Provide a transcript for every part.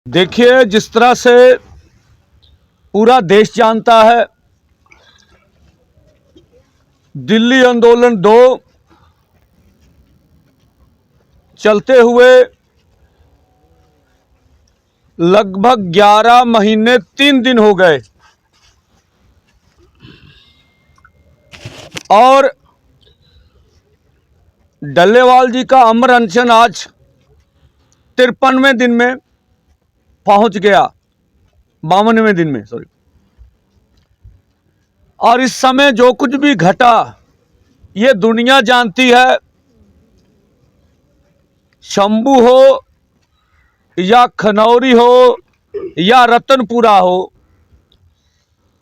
देखिए, जिस तरह से पूरा देश जानता है, दिल्ली आंदोलन 2 चलते हुए लगभग 11 महीने 3 दिन हो गए और डल्लेवाल जी का अमर अनशन आज 53वें दिन में पहुंच गया, 52वें दिन में सॉरी। और इस समय जो कुछ भी घटा ये दुनिया जानती है। शंभू हो या खनौरी हो या रतनपुरा हो,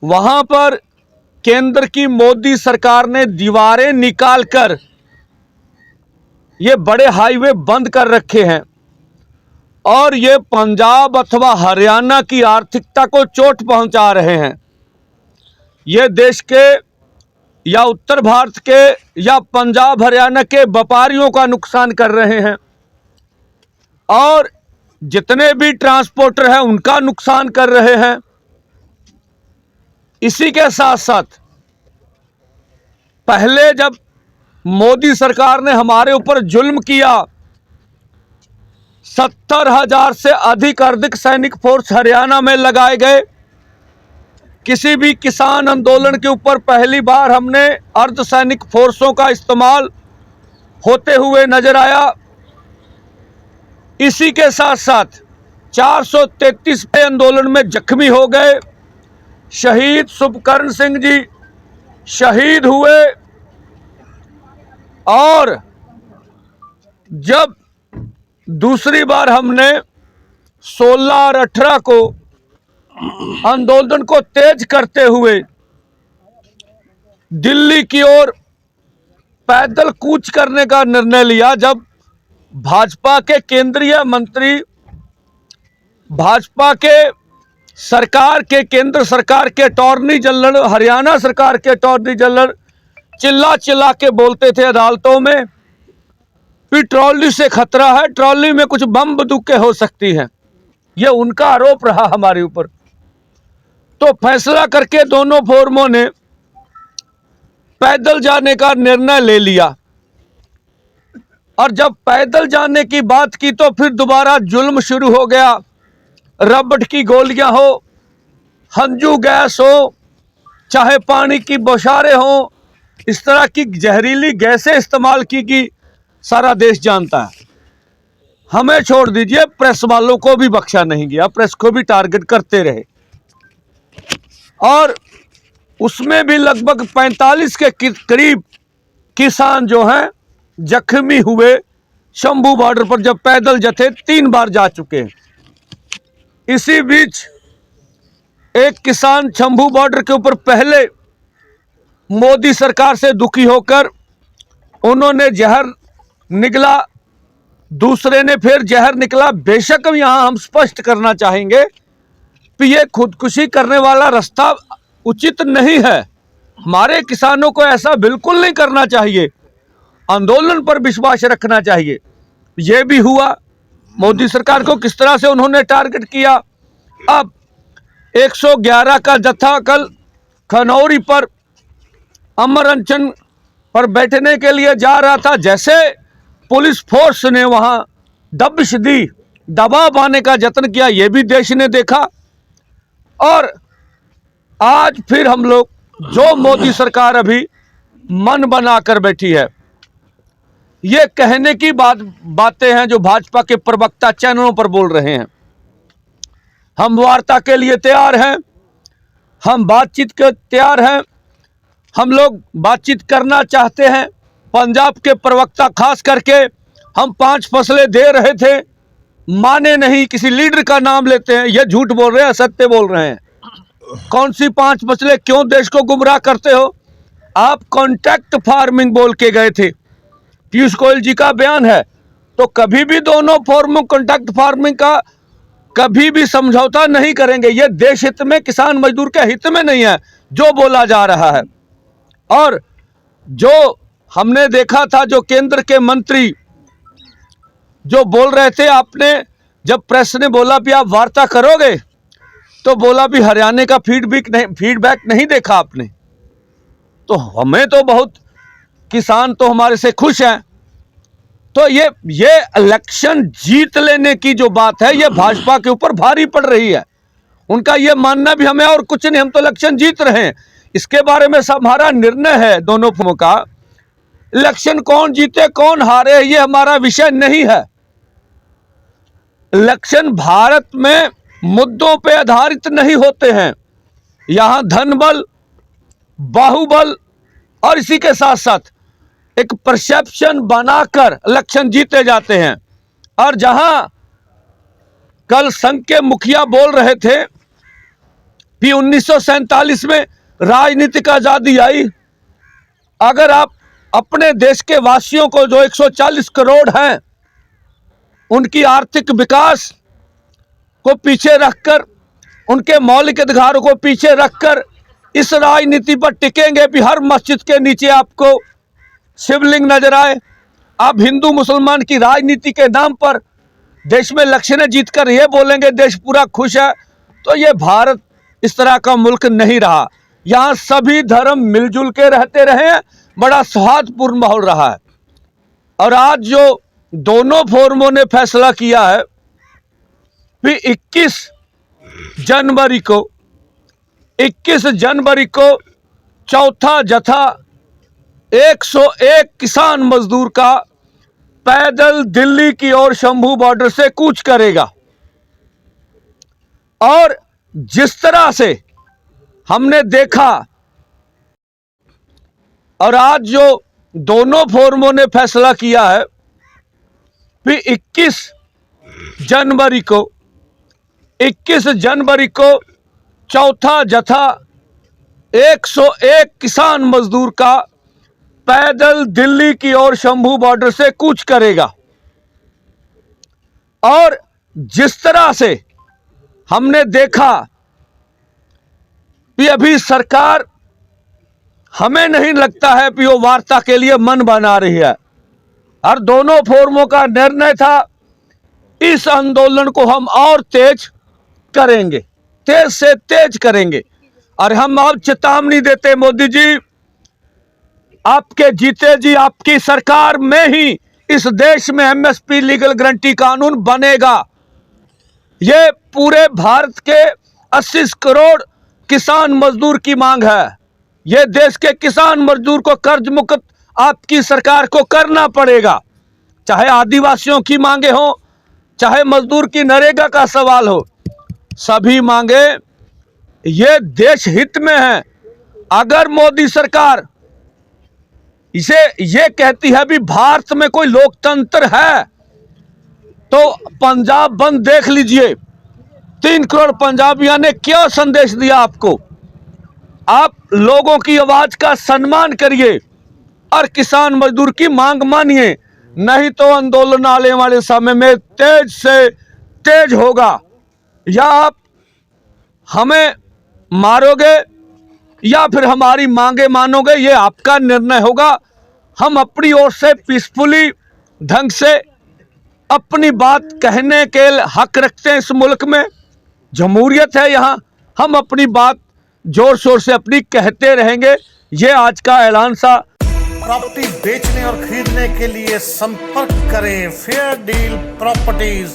वहां पर केंद्र की मोदी सरकार ने दीवारें निकालकर ये बड़े हाईवे बंद कर रखे हैं और ये पंजाब अथवा हरियाणा की आर्थिकता को चोट पहुंचा रहे हैं। ये देश के या उत्तर भारत के या पंजाब हरियाणा के व्यापारियों का नुकसान कर रहे हैं और जितने भी ट्रांसपोर्टर हैं उनका नुकसान कर रहे हैं। इसी के साथ साथ पहले जब मोदी सरकार ने हमारे ऊपर जुल्म किया, 70,000 से अधिक अर्धसैनिक फोर्स हरियाणा में लगाए गए। किसी भी किसान आंदोलन के ऊपर पहली बार हमने अर्धसैनिक फोर्सों का इस्तेमाल होते हुए नजर आया। इसी के साथ साथ 433 पे आंदोलन में जख्मी हो गए। शहीद शुभकर्ण सिंह जी शहीद हुए और जब दूसरी बार हमने 16 और 18 को आंदोलन को तेज करते हुए दिल्ली की ओर पैदल कूच करने का निर्णय लिया, जब भाजपा के केंद्रीय मंत्री, भाजपा के सरकार के केंद्र सरकार के अटॉर्नी जनरल, हरियाणा सरकार के अटॉर्नी जनरल चिल्ला चिल्ला के बोलते थे अदालतों में कि ट्रॉली से खतरा है, ट्रॉली में कुछ बम बंदूकें हो सकती हैं। यह उनका आरोप रहा हमारे ऊपर। तो फैसला करके दोनों फोरमों ने पैदल जाने का निर्णय ले लिया और जब पैदल जाने की बात की तो फिर दोबारा जुल्म शुरू हो गया। रबड़ की गोलियां हो, हंजू गैस हो, चाहे पानी की बौछारें हो, इस तरह की जहरीली गैसें इस्तेमाल की सारा देश जानता है। हमें छोड़ दीजिए, प्रेस वालों को भी बख्शा नहीं गया, प्रेस को भी टारगेट करते रहे और उसमें भी लगभग 45 के करीब किसान जो हैं जख्मी हुए। शंभू बॉर्डर पर जब पैदल जथे 3 बार जा चुके हैं। इसी बीच एक किसान शंभू बॉर्डर के ऊपर पहले मोदी सरकार से दुखी होकर उन्होंने जहर निकला, दूसरे ने फिर जहर निकला। बेशक यहां हम स्पष्ट करना चाहेंगे कि ये खुदकुशी करने वाला रास्ता उचित नहीं है। हमारे किसानों को ऐसा बिल्कुल नहीं करना चाहिए, आंदोलन पर विश्वास रखना चाहिए। ये भी हुआ। मोदी सरकार को किस तरह से उन्होंने टारगेट किया। अब 111 का जत्था कल खनौरी पर अमर अनशन पर बैठने के लिए जा रहा था। जैसे पुलिस फोर्स ने वहां दबिश दी, दबाव पाने का यत्न किया, यह भी देश ने देखा। और आज फिर हम लोग, जो मोदी सरकार अभी मन बनाकर बैठी है, ये कहने की बातें हैं जो भाजपा के प्रवक्ता चैनलों पर बोल रहे हैं। हम वार्ता के लिए तैयार हैं, हम बातचीत के तैयार हैं, हम लोग बातचीत करना चाहते हैं। पंजाब के प्रवक्ता खास करके हम 5 फसलें दे रहे थे, माने नहीं, किसी लीडर का नाम लेते हैं, ये झूठ बोल रहे हैं, असत्य बोल रहे हैं। कौन सी 5 फसलें? क्यों देश को गुमराह करते हो? आप कॉन्ट्रैक्ट फार्मिंग बोल के गए थे, पीयूष गोयल जी का बयान है। तो कभी भी दोनों फॉर्म कॉन्ट्रैक्ट फार्मिंग का कभी भी समझौता नहीं करेंगे। यह देश हित में, किसान मजदूर के हित में नहीं है जो बोला जा रहा है। और जो हमने देखा था, जो केंद्र के मंत्री जो बोल रहे थे, आपने जब प्रेस ने बोला भी आप वार्ता करोगे, तो बोला भी हरियाणा का फीडबैक नहीं देखा आपने। तो हमें तो बहुत, किसान तो हमारे से खुश हैं। तो ये इलेक्शन जीत लेने की जो बात है, ये भाजपा के ऊपर भारी पड़ रही है। उनका ये मानना भी हमें और कुछ नहीं, हम तो इलेक्शन जीत रहे हैं। इसके बारे में सब हमारा निर्णय है दोनों फर्मों का। इलेक्शन कौन जीते कौन हारे ये हमारा विषय नहीं है। इलेक्शन भारत में मुद्दों पे आधारित नहीं होते हैं। यहां धन बल, बाहुबल और इसी के साथ साथ एक परसेप्शन बनाकर इलेक्शन जीते जाते हैं। और जहां कल संघ के मुखिया बोल रहे थे कि 1947 में राजनीतिक आजादी आई, अगर आप अपने देश के वासियों को जो 140 करोड़ हैं उनकी आर्थिक विकास को पीछे रखकर, उनके मौलिक अधिकारों को पीछे रखकर इस राजनीति पर टिकेंगे भी हर मस्जिद के नीचे आपको शिवलिंग नजर आए, आप हिंदू मुसलमान की राजनीति के नाम पर देश में इलेक्शनें जीतकर ये बोलेंगे देश पूरा खुश है, तो ये भारत इस तरह का मुल्क नहीं रहा। यहाँ सभी धर्म मिलजुल के रहते रहे हैं, बड़ा सौहार्दपूर्ण माहौल रहा है। और आज जो दोनों फोरमों ने फैसला किया है कि 21 जनवरी को चौथा जत्था 101 किसान मजदूर का पैदल दिल्ली की ओर शंभू बॉर्डर से कूच करेगा। और जिस तरह से हमने देखा, और आज जो दोनों फोरमों ने फैसला किया है कि 21 जनवरी को चौथा जत्था 101 किसान मजदूर का पैदल दिल्ली की ओर शंभू बॉर्डर से कूच करेगा। और जिस तरह से हमने देखा कि अभी सरकार, हमें नहीं लगता है कि वो वार्ता के लिए मन बना रही है। और दोनों फोरमों का निर्णय था इस आंदोलन को हम और तेज करेंगे, तेज से तेज करेंगे। और हम अब चेतावनी देते, मोदी जी आपके जीते जी आपकी सरकार में ही इस देश में एमएसपी लीगल गारंटी कानून बनेगा। ये पूरे भारत के 80 करोड़ किसान मजदूर की मांग है। ये देश के किसान मजदूर को कर्ज मुक्त आपकी सरकार को करना पड़ेगा, चाहे आदिवासियों की मांगे हो, चाहे मजदूर की नरेगा का सवाल हो, सभी मांगे ये देश हित में है। अगर मोदी सरकार इसे ये कहती है भी भारत में कोई लोकतंत्र है, तो पंजाब बंद देख लीजिए, 3 करोड़ पंजाबियों ने क्या संदेश दिया आपको। आप लोगों की आवाज का सम्मान करिए और किसान मजदूर की मांग मानिए, नहीं तो आंदोलन आने वाले समय में तेज से तेज होगा। या आप हमें मारोगे या फिर हमारी मांगे मानोगे, ये आपका निर्णय होगा। हम अपनी ओर से पीसफुली ढंग से अपनी बात कहने के हक रखते हैं। इस मुल्क में जमहूरियत है, यहाँ हम अपनी बात जोर शोर से अपनी कहते रहेंगे। ये आज का ऐलान सा। प्रॉपर्टी बेचने और खरीदने के लिए संपर्क करें फेयर डील प्रॉपर्टीज।